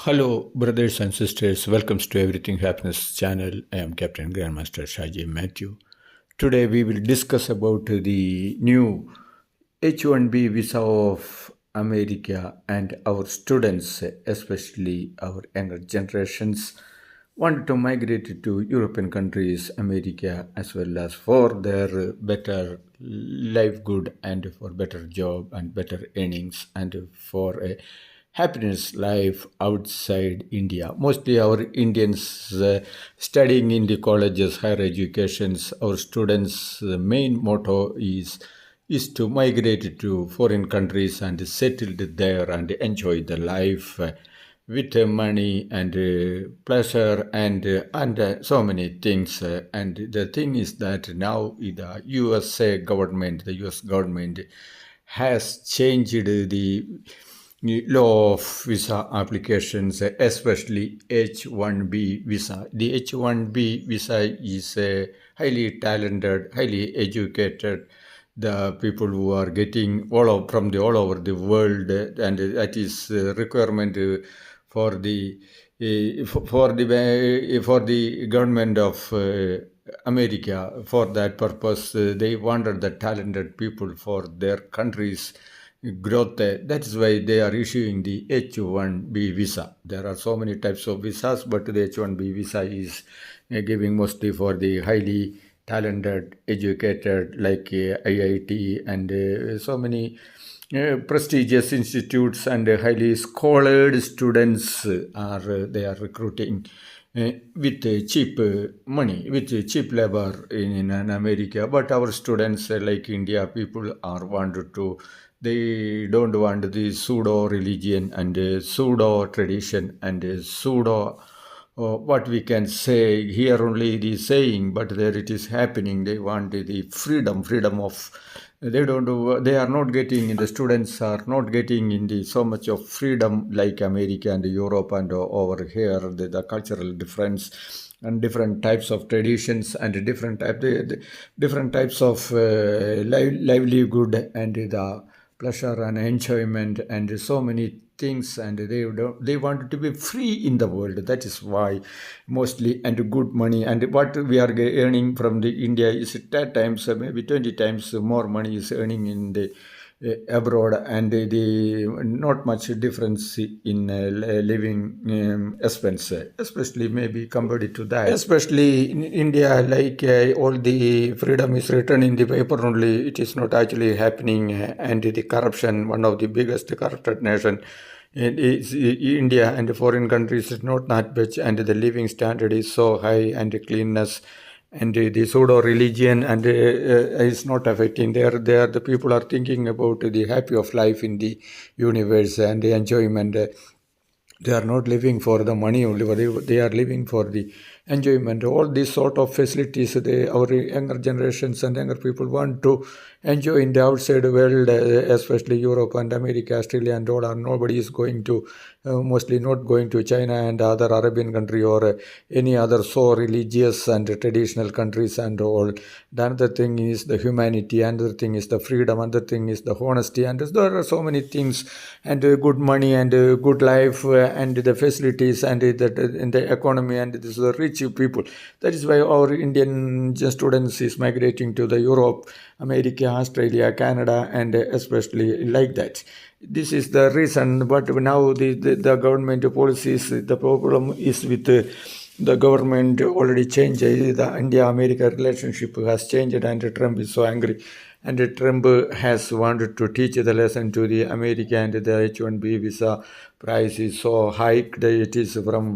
Hello, brothers and sisters. Welcome to Everything Happiness channel. I am Captain Grandmaster Shaji Matthew. Today we will discuss about the new H1B visa of America and our students, especially our younger generations, want to migrate to European countries, America, as well as for their better livelihood and for better job and better earnings and for a happiness life outside India. Mostly our Indians studying in the colleges, higher educations, our students' main motto is to migrate to foreign countries and settle there and enjoy the life with money and pleasure and so many things. And the thing is that now the U.S. government has changed the law of visa applications, especially H1B visa. The H1B visa is highly talented, highly educated. The people who are getting from all over the world, and that is requirement for the for the government of America. For that purpose, they wanted the talented people for their countries growth. That is why they are issuing the H1B visa. There are so many types of visas, but the H1B visa is giving mostly for the highly talented, educated, like IIT and so many prestigious institutes and highly scholared students they are recruiting with cheap money, with cheap labor in America. But our students, like India people, are wanted to. They don't want the pseudo religion and pseudo tradition and pseudo what we can say here only it is saying, but there it is happening. They want the freedom of. They are not getting. The students are not getting in the so much of freedom like America and Europe and over here. The cultural difference and different types of traditions and different types of livelihood and the pleasure and enjoyment and so many things, and they want to be free in the world. That is why mostly, and good money, and what we are earning from the India is 10 times, maybe 20 times more money is earning in the abroad, and the not much difference in living expense, especially maybe compared to that, especially in India, like all the freedom is written in the paper only. It is not actually happening, and the corruption, one of the biggest corrupted nation, it is India, and the foreign countries is not that much, and the living standard is so high, and the cleanness and the pseudo religion and is not affecting. There the people are thinking about the happy of life in the universe and the enjoyment. They are not living for the money only, but they are living for the enjoyment. All these sort of facilities, our younger generations and younger people want to enjoy in the outside world, especially Europe and America, Australia and all. Nobody is going to, mostly not going to China and other Arabian country or any other so religious and traditional countries and all. The another thing is the humanity, another thing is the freedom, another thing is the honesty, and there are so many things, and good money and good life and the facilities and in the economy, and this is the rich people. That is why our Indian students is migrating to the Europe, America, Australia, Canada, and especially like that. This is the reason. But now the government policies, the problem is with the government already changed. The India-America relationship has changed, and Trump is so angry. And Trump has wanted to teach the lesson to the America, and the H1B visa price is so hiked. It is from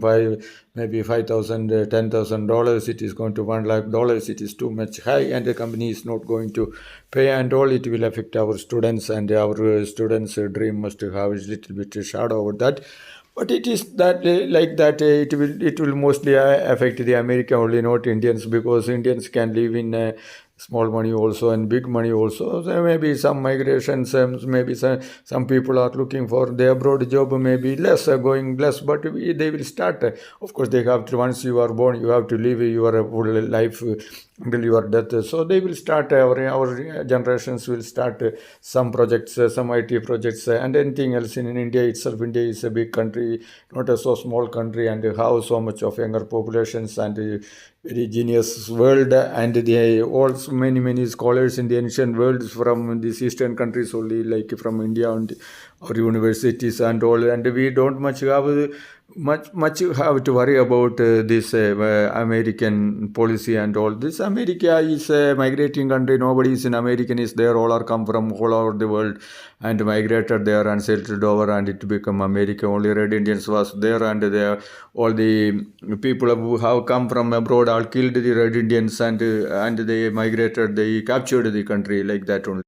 maybe $5,000, $10,000. It is going to $1 lakh. It is too much high, and the company is not going to pay, and all. It will affect our students, and our students' dream must have a little bit shadow over that. But it is that like that it will mostly affect the America only, not Indians, because Indians can live in small money also and big money also. So maybe some migrations, maybe some people are looking for the abroad job, maybe less, going less, but they will start. Of course, they have to, once you are born, you have to live your full life until your death. So they will start, our generations will start some projects, some IT projects, and anything else in India itself. India is a big country, not a so small country, and have so much of younger populations and very genius world, and they also many scholars in the ancient world from these eastern countries only, like from India and our universities and all, and we don't much have to worry about this American policy and all this. America is a migrating country. Nobody is an American is there. All are come from all over the world and migrated there and settled over, and it become America. Only red Indians was there, and there all the people who have come from abroad all killed the red Indians, and they migrated. They captured the country like that only.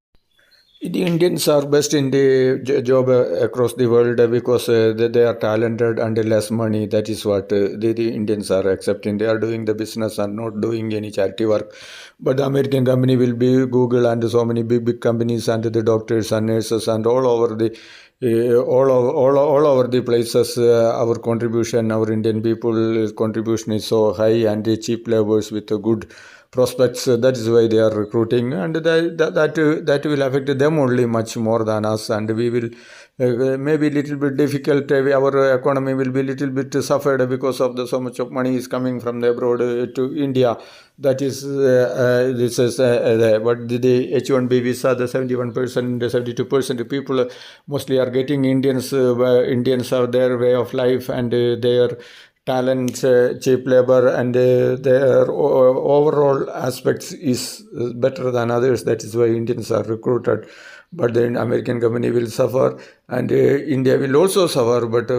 The Indians are best in the job across the world because they are talented and less money. That is what the Indians are accepting. They are doing the business and not doing any charity work. But the American company will be Google and so many big companies, and the doctors and nurses and all over the all over the places. Our contribution, our Indian people contribution is so high, and the cheap labors with a good prospects. That is why they are recruiting, and that will affect them only much more than us, and we will maybe little bit difficult. Our economy will be little bit suffered because of the so much of money is coming from the abroad to India. That is this is but the H1B visa, the 71%, the 72% people mostly are getting Indians. Indians are their way of life, and their talents, cheap labor, and their overall aspects is better than others. That is why Indians are recruited. But then American company will suffer, and India will also suffer. But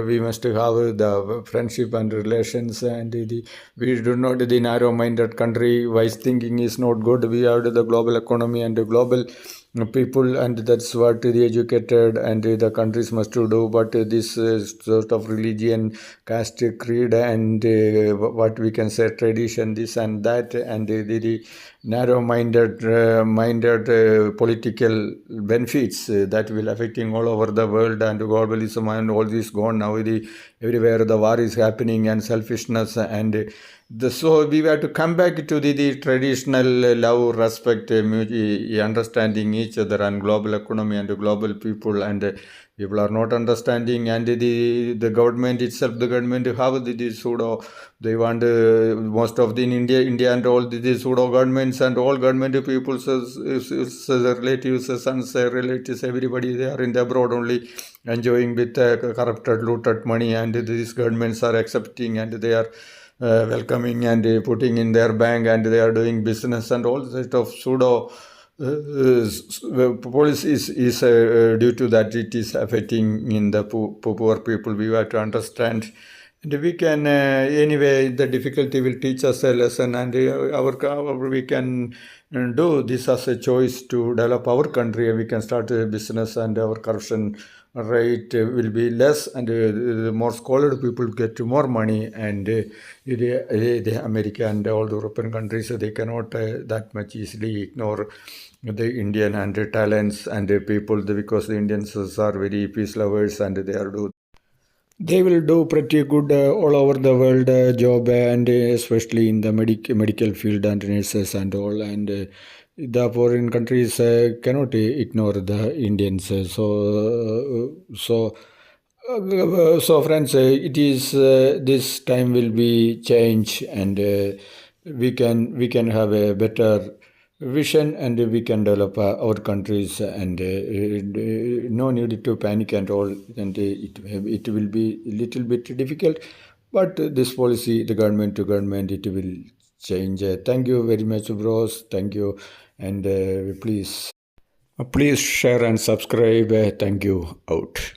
we must have the friendship and relations, and we do not the narrow-minded country. Wise thinking is not good. We have the global economy and the global people, and that's what the educated and the countries must do. But this sort of religion, caste, creed, and what we can say tradition, this and that, and the narrow-minded minded political benefits that will affecting all over the world, and globalism and all this gone now. Everywhere the war is happening, and selfishness, and so we have to come back to the traditional love, respect, understanding each other, and global economy and global people, and people are not understanding, and the government itself, the government have the pseudo. They want most of the in India and all the pseudo governments and all government people, relatives, sons, relatives, everybody they are in the abroad only enjoying with corrupted, looted money, and these governments are accepting, and they are welcoming, and putting in their bank, and they are doing business, and all sort of pseudo policy is due to that it is affecting in the poor people. We have to understand, and we can anyway the difficulty will teach us a lesson, and we can do this as a choice to develop our country, and we can start a business, and our corruption rate will be less, and the more scholar people get more money, and the America and all the European countries, they cannot that much easily ignore the Indian and the talents and the people, because the Indians are very peace lovers, and they will do pretty good all over the world job, and especially in the medical field and nurses and all, and the foreign countries cannot ignore the Indians. So friends, it is this time will be change, and we can have a better vision, and we can develop our countries, and no need to panic and all, and it will be a little bit difficult, but this policy, the government to government, it will change. Thank you very much, bros. Thank you, and please share and subscribe. Thank you. Out.